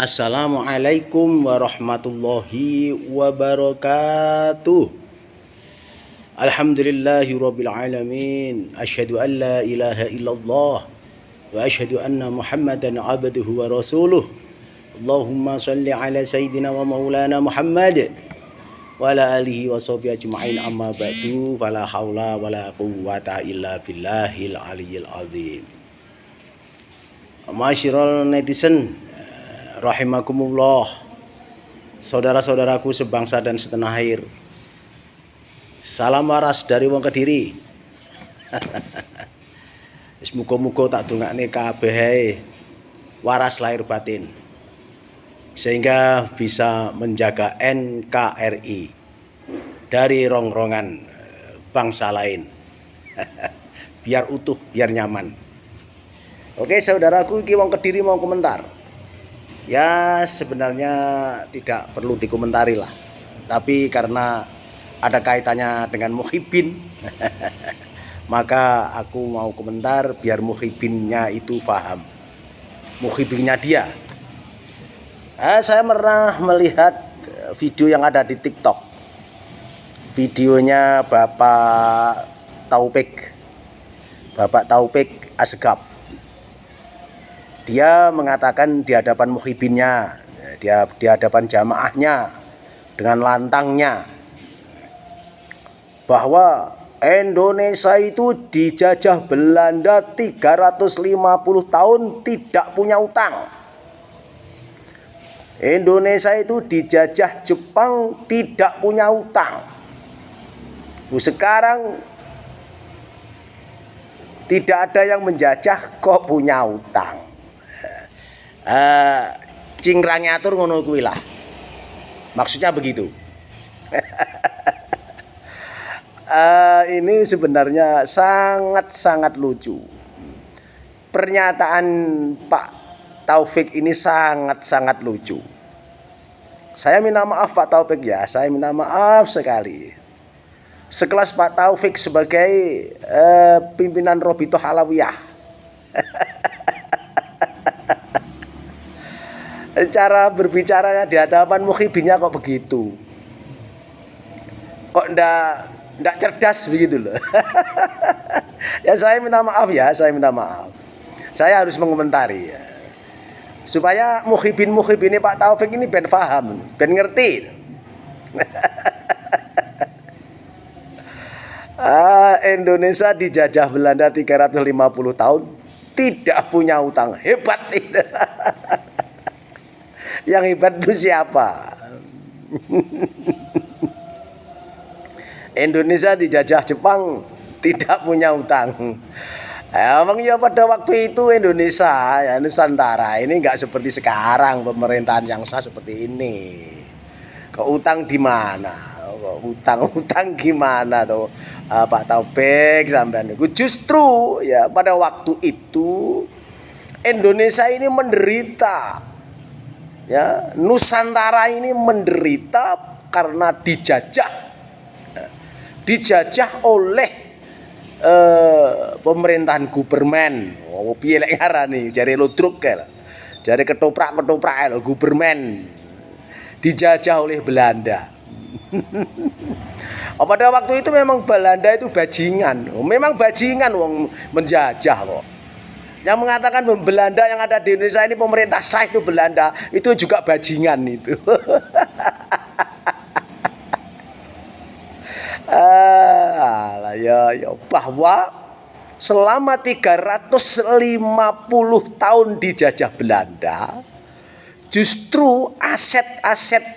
Assalamualaikum warahmatullahi wabarakatuh. Alhamdulillahirabbil alamin. Asyhadu an la ilaha illallah wa asyhadu anna Muhammadan abduhu wa rasuluh. Allahumma shalli ala sayyidina wa maulana Muhammad wa ala alihi wa sahbihi ajma'in, amma ba'du. Fala haula wala quwwata illa billahil aliyyil azim. Masyiral netizen rahimakumullah, saudara-saudaraku sebangsa dan setanah air, salam waras dari wong Kediri. Muga-muga tak dongakne kabeh waras lahir batin, sehingga bisa menjaga NKRI dari rongrongan bangsa lain. Biar utuh, biar nyaman. Oke saudaraku, iki wong Kediri mau komentar. Ya sebenarnya tidak perlu dikomentari lah, tapi karena ada kaitannya dengan Muhyiddin maka aku mau komentar biar Muhyiddinnya itu paham, Muhyiddinnya dia. Saya pernah melihat video yang ada di TikTok, videonya Bapak Taufik Asgaf. Dia mengatakan di hadapan Muhyiddinnya, dia di hadapan jamaahnya dengan lantangnya, bahwa Indonesia itu dijajah Belanda 350 tahun tidak punya utang. Indonesia itu dijajah Jepang tidak punya utang. Sekarang tidak ada yang menjajah kok punya utang. Cingkrang ngatur ngono kuwi lah. Maksudnya begitu. Ini sebenarnya sangat-sangat lucu. Pernyataan Pak Taufik ini sangat-sangat lucu. Saya minta maaf Pak Taufik ya, saya minta maaf sekali. Sekelas Pak Taufik sebagai pimpinan Robitoh Alawiyah. Cara berbicaranya di hadapan Muhyiddinnya kok begitu, kok ndak cerdas begitu loh. Ya saya minta maaf ya, saya minta maaf. Saya harus mengomentari ya, supaya Muhyiddin ini Pak Taufik ini ben paham, ben ngerti. Indonesia dijajah Belanda 350 tahun tidak punya utang, hebat itu. Yang hebat itu siapa? Indonesia dijajah Jepang tidak punya utang. Emang ya pada waktu itu Indonesia ya Nusantara ini nggak seperti sekarang, pemerintahan yang sah seperti ini. Keutang di mana? Utang gimana tuh Pak Taufik sampean? Justru ya pada waktu itu Indonesia ini menderita. Ya, Nusantara ini menderita karena dijajah oleh pemerintahan Gubermen. Oh, piye lek ngarani jare ludruk kae. Jare ketoprak-ketoprak lho Gubermen. Dijajah oleh Belanda. Pada waktu itu memang Belanda itu bajingan. Memang bajingan wong menjajah kok. Yang mengatakan Belanda yang ada di Indonesia ini pemerintah sah itu Belanda, itu juga bajingan itu. Bahwa selama 350 tahun dijajah Belanda, justru aset-aset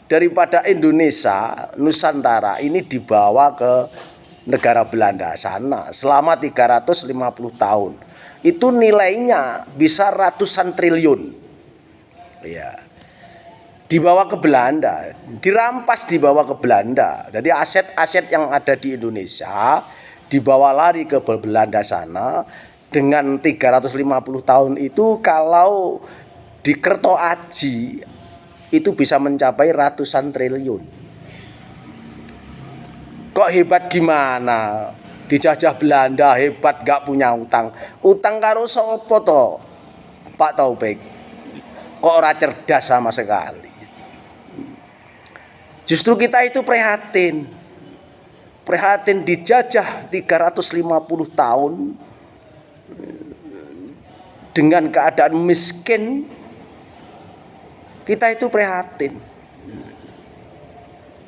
daripada Indonesia Nusantara ini dibawa ke negara Belanda sana selama 350 tahun. Itu nilainya bisa ratusan triliun. Ya. Dibawa ke Belanda, dirampas dibawa ke Belanda. Jadi aset-aset yang ada di Indonesia dibawa lari ke Belanda sana. Dengan 350 tahun itu kalau di Kerto Aji itu bisa mencapai ratusan triliun. Kok hebat gimana? Dijajah Belanda hebat, gak punya utang. Utang karo sapa to? Pak Taufik. kok ora cerdas sama sekali. Justru kita itu prihatin. Prihatin dijajah 350 tahun dengan keadaan miskin. Kita itu prihatin.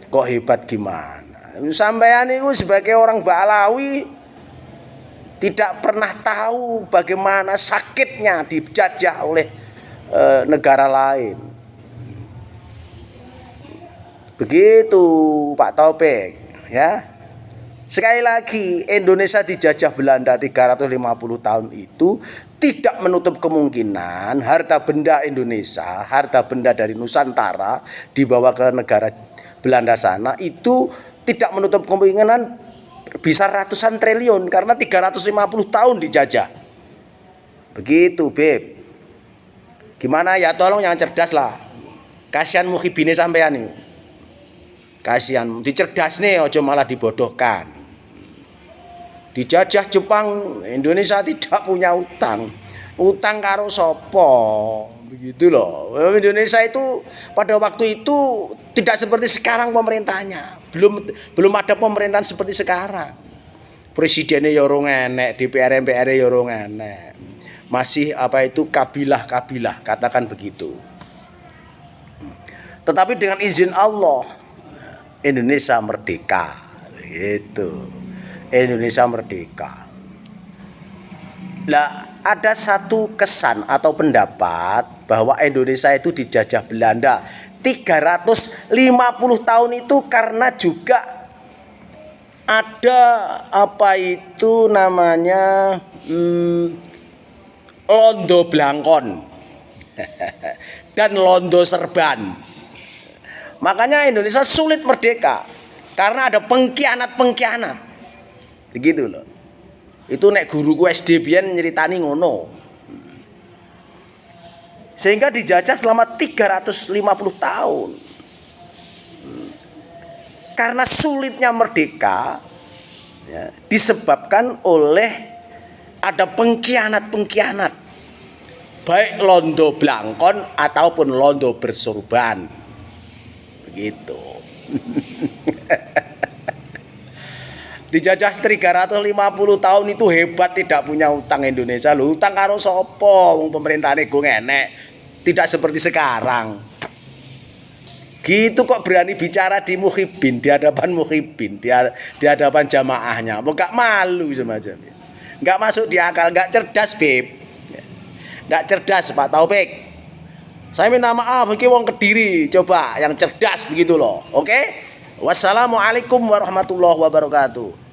Kok hebat gimana? Sampean itu sebagai orang Ba'alawi tidak pernah tahu bagaimana sakitnya dijajah oleh negara lain. Begitu Pak Taufik, ya. Sekali lagi, Indonesia dijajah Belanda 350 tahun itu tidak menutup kemungkinan harta benda Indonesia, harta benda dari Nusantara dibawa ke negara Belanda sana, itu tidak menutup kemungkinan bisa ratusan triliun karena 350 tahun dijajah. Begitu, Beb. Gimana ya, tolong yang cerdas lah. Kasihan muhibine sampean nih. Kasihan, dicerdas nih, ojo malah dibodohkan. Dijajah Jepang, Indonesia tidak punya utang. Utang karo sopo, begitu loh. Indonesia itu pada waktu itu tidak seperti sekarang pemerintahnya. Belum ada pemerintahan seperti sekarang. Presidennya yorong enek, DPR MPR yorong enek. Masih kabilah-kabilah, katakan begitu. Tetapi dengan izin Allah, Indonesia merdeka. Gitu. Indonesia merdeka. Lah, ada satu kesan atau pendapat bahwa Indonesia itu dijajah Belanda 350 tahun itu karena juga ada londo blangkon dan londo serban. Makanya Indonesia sulit merdeka karena ada pengkhianat-pengkhianat. Begitu loh. Itu nek guruku SD biyen nyeritani ngono. Sehingga dijajah selama 350 tahun. Karena sulitnya merdeka ya, disebabkan oleh ada pengkhianat-pengkhianat. Baik londo blangkon ataupun londo bersorban. Begitu. Dijajah 350 tahun itu hebat, tidak punya utang Indonesia. Lho, utang karo sapa? Wong pemerintahane go ngenek. Tidak seperti sekarang. Gitu kok berani bicara di muhibin, di hadapan muhibin, di hadapan jamaahnya. Mau gak malu semacam itu. Gak masuk di akal, gak cerdas, Beb. Gak cerdas, Pak Taufik. Saya minta maaf, iki wong Kediri. Coba yang cerdas begitu loh. Oke? Wassalamualaikum warahmatullahi wabarakatuh.